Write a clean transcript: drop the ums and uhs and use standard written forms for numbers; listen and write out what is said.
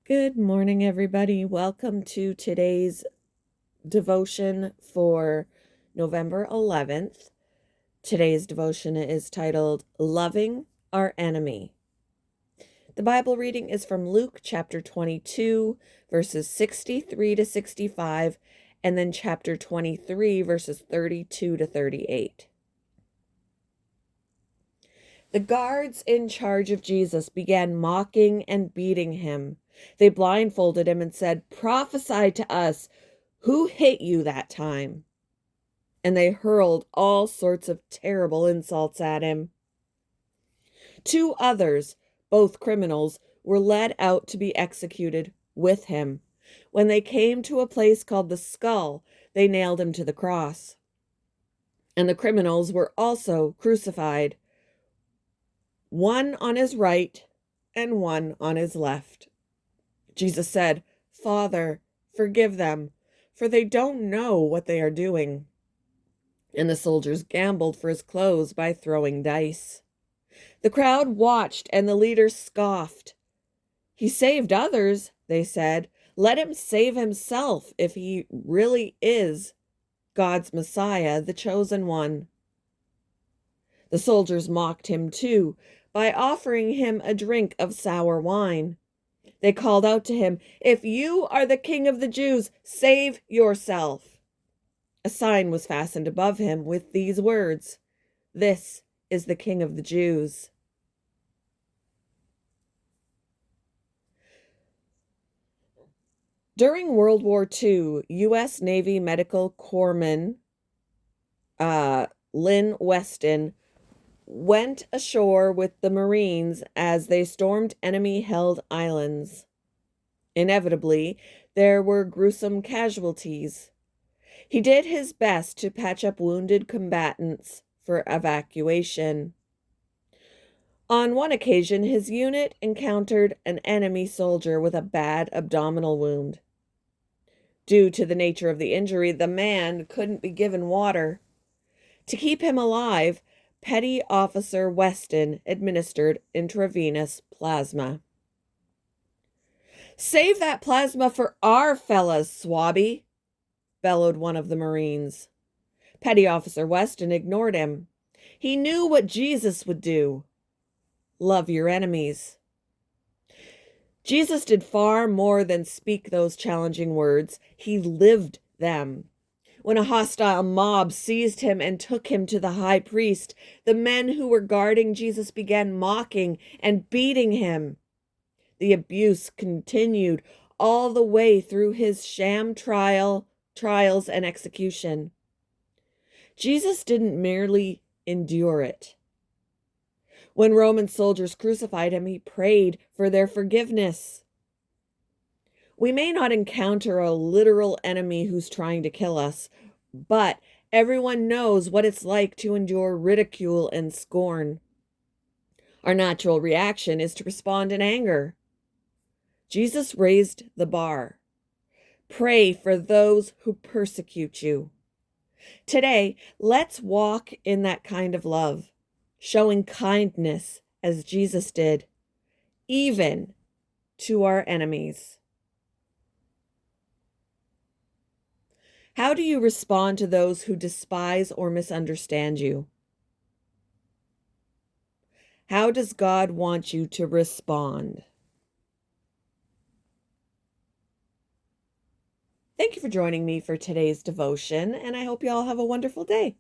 Good morning, everybody. Welcome to today's devotion for November 11th. Today's devotion is titled Loving Our Enemy. The Bible reading is from Luke chapter 22, verses 63 to 65, and then chapter 23, verses 32 to 38. The guards in charge of Jesus began mocking and beating him. They blindfolded him and said, "Prophesy to us, who hit you that time?" And they hurled all sorts of terrible insults at him. Two others, both criminals, were led out to be executed with him. When they came to a place called the Skull, they nailed him to the cross. And the criminals were also crucified, one on his right and one on his left. Jesus said, "Father, forgive them, for they don't know what they are doing." And the soldiers gambled for his clothes by throwing dice. The crowd watched and the leaders scoffed. "He saved others," they said. "Let him save himself if he really is God's Messiah, the chosen one." The soldiers mocked him too by offering him a drink of sour wine. They called out to him, "If you are the King of the Jews, save yourself." A sign was fastened above him with these words, "This is the King of the Jews." During World War II, U.S. Navy Medical Corpsman Lynn Weston went ashore with the Marines as they stormed enemy-held islands. Inevitably, there were gruesome casualties. He did his best to patch up wounded combatants for evacuation. On one occasion, his unit encountered an enemy soldier with a bad abdominal wound. Due to the nature of the injury, the man couldn't be given water. To keep him alive, Petty Officer Weston administered intravenous plasma. "Save that plasma for our fellas, Swabby," bellowed one of the Marines. Petty Officer Weston ignored him. He knew what Jesus would do. Love your enemies. Jesus did far more than speak those challenging words. He lived them. When a hostile mob seized him and took him to the high priest, the men who were guarding Jesus began mocking and beating him. The abuse continued all the way through his sham trials and execution. Jesus didn't merely endure it. When Roman soldiers crucified him, he prayed for their forgiveness. We may not encounter a literal enemy who's trying to kill us, but everyone knows what it's like to endure ridicule and scorn. Our natural reaction is to respond in anger. Jesus raised the bar. Pray for those who persecute you. Today, let's walk in that kind of love, showing kindness as Jesus did, even to our enemies. How do you respond to those who despise or misunderstand you? How does God want you to respond? Thank you for joining me for today's devotion, and I hope you all have a wonderful day.